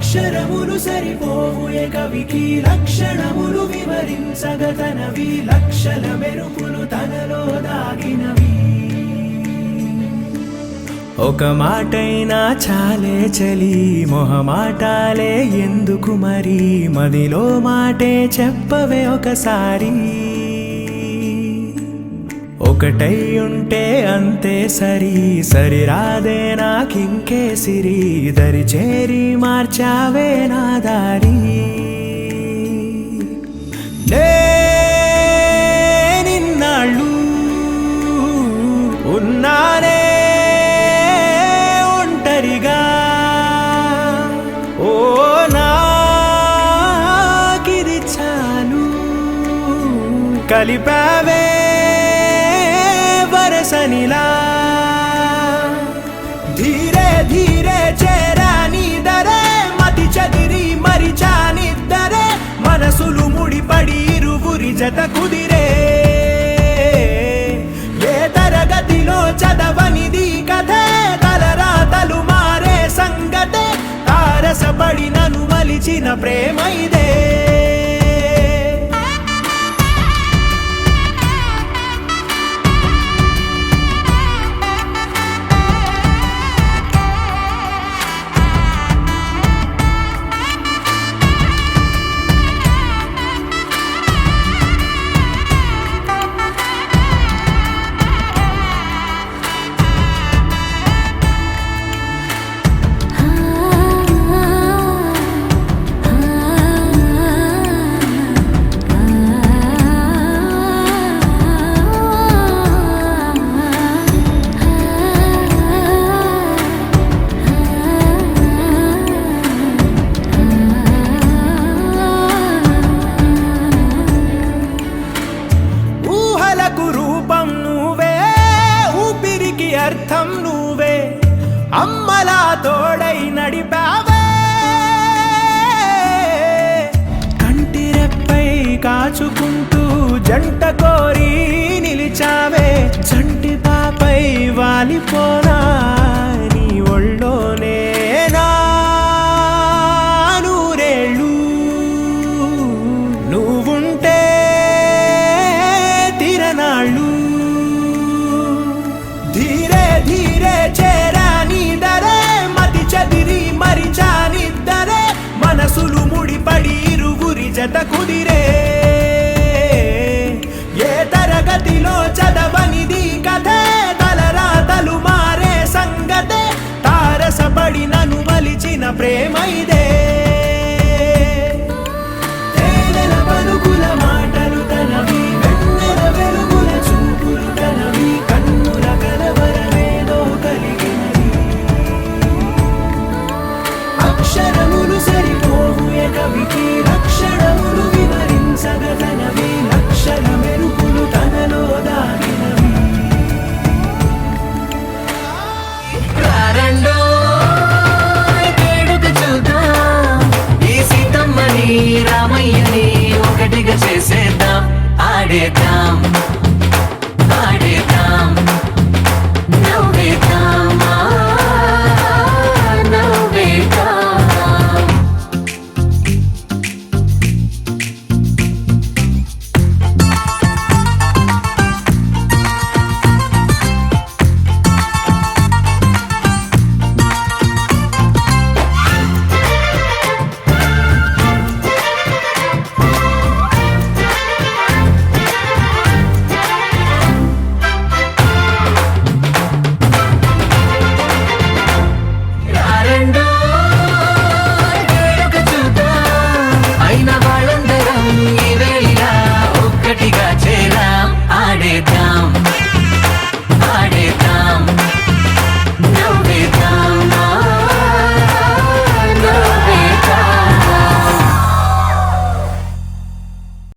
అక్షరములు సరిపోవు ఏ కవికి లక్షణములు వివరించగా తనవి లక్షల మెరుపులు తనలో దాగినవి. ఒక మాటైనా చాలే చలి మొహమాటాలే ఎందుకు మరి మదిలో మాటే చెప్పవే ఒకసారి. ఒకటై ఉంటే అంతే సరి సరిరాదే నాకింకే సిరి దరి చేరి మార్చావే నా దారి. నిన్నాళ్ళు ఉన్నానే ఒంటరిగా ఓ నాకిది చాలు కలిపావే వరసనిలా ధీరే ధీరే చేరాని దరే మతి చదిరి మరిచానిద్దరే మనసులు ముడిపడి ఇరువురి జత కుదిరే. ఏ తరగతిలో చదవనిది కథే తలరాతలు మారే సంగతే తారసపడి నన్ను మలిచిన ప్రేమ ఇదే. అర్థం నువ్వే అమ్మలా తోడై నడిపావే కంటి రెప్పై కాచుకుంటూ జంట కోరి నిలిచావే. చంటి పాపై వాలిపోనా నీ ఒళ్ళోనే నా నూరేళ్ళు నువ్వుంటే తిరనాళ్ళు. ధీరే ధీరే చేరాని దరే మతి చదిరి మరిచానిద్దరే మనసులు ముడిపడి ఇరువురి జత కుదిరే. ఏ తరగతిలో చదవనిది కథే తలరాతలు మారే సంగతే తారసపడి నన్ను మలిచిన ప్రేమ ఇదే. తేనెల పలుకుల మాటలు తనవి వెన్నెల వెలుగుల చూపులు తనవి కన్నుల కలవరమేదో కలిగినది. అక్షరములు సరిపోవు ఏ కవికి లక్షణములు వివరించగా తనవి లక్షల మెరుపులు తనలో దాగినవి. ఈ సీతమ్మని రామయ్యని ఒకటిగా చేసేద్దాం ఆడేద్దాం.